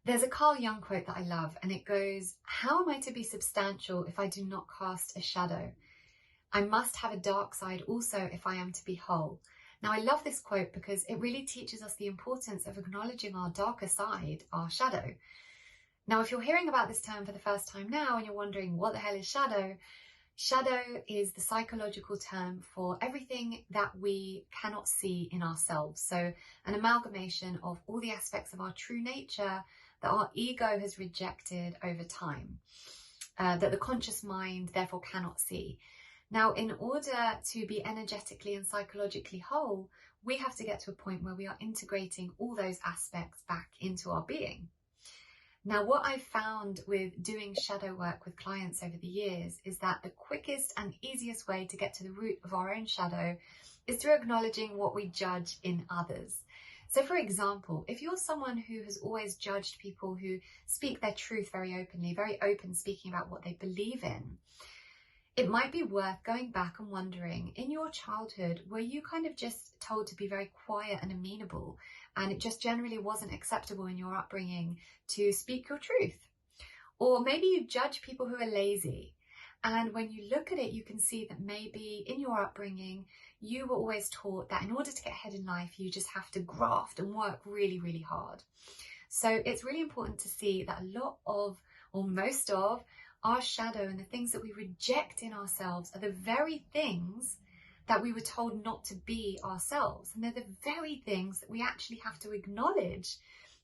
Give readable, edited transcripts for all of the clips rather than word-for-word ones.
There's a Carl Jung quote that I love, and it goes, "How am I to be substantial if I do not cast a shadow? I must have a dark side also if I am to be whole." Now, I love this quote because it really teaches us the importance of acknowledging our darker side, our shadow. Now, if you're hearing about this term for the first time now and you're wondering what the hell is shadow, shadow is the psychological term for everything that we cannot see in ourselves. So an amalgamation of all the aspects of our true nature that our ego has rejected over time, that the conscious mind therefore cannot see. Now, in order to be energetically and psychologically whole, we have to get to a point where we are integrating all those aspects back into our being. Now, what I've found with doing shadow work with clients over the years is that the quickest and easiest way to get to the root of our own shadow is through acknowledging what we judge in others. So, for example, if you're someone who has always judged people who speak their truth very openly, very open speaking about what they believe in, it might be worth going back and wondering, in your childhood, were you kind of just told to be very quiet and amenable, and it just generally wasn't acceptable in your upbringing to speak your truth? Or maybe you judge people who are lazy, and when you look at it, you can see that maybe in your upbringing, you were always taught that in order to get ahead in life, you just have to graft and work really, really hard. So it's really important to see that a lot of, or most of, our shadow and the things that we reject in ourselves are the very things that we were told not to be ourselves. And they're the very things that we actually have to acknowledge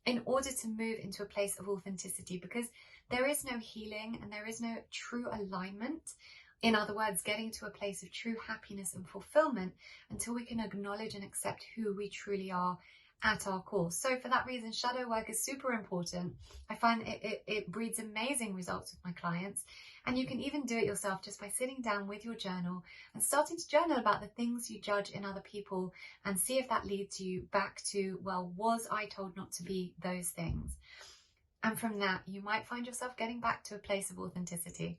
in order to move into a place of authenticity, because there is no healing and there is no true alignment. In other words, getting to a place of true happiness and fulfillment until we can acknowledge and accept who we truly are at our core. So for that reason, shadow work is super important. I find it breeds amazing results with my clients, and you can even do it yourself just by sitting down with your journal and starting to journal about the things you judge in other people and see if that leads you back to, well, was I told not to be those things? And from that, you might find yourself getting back to a place of authenticity.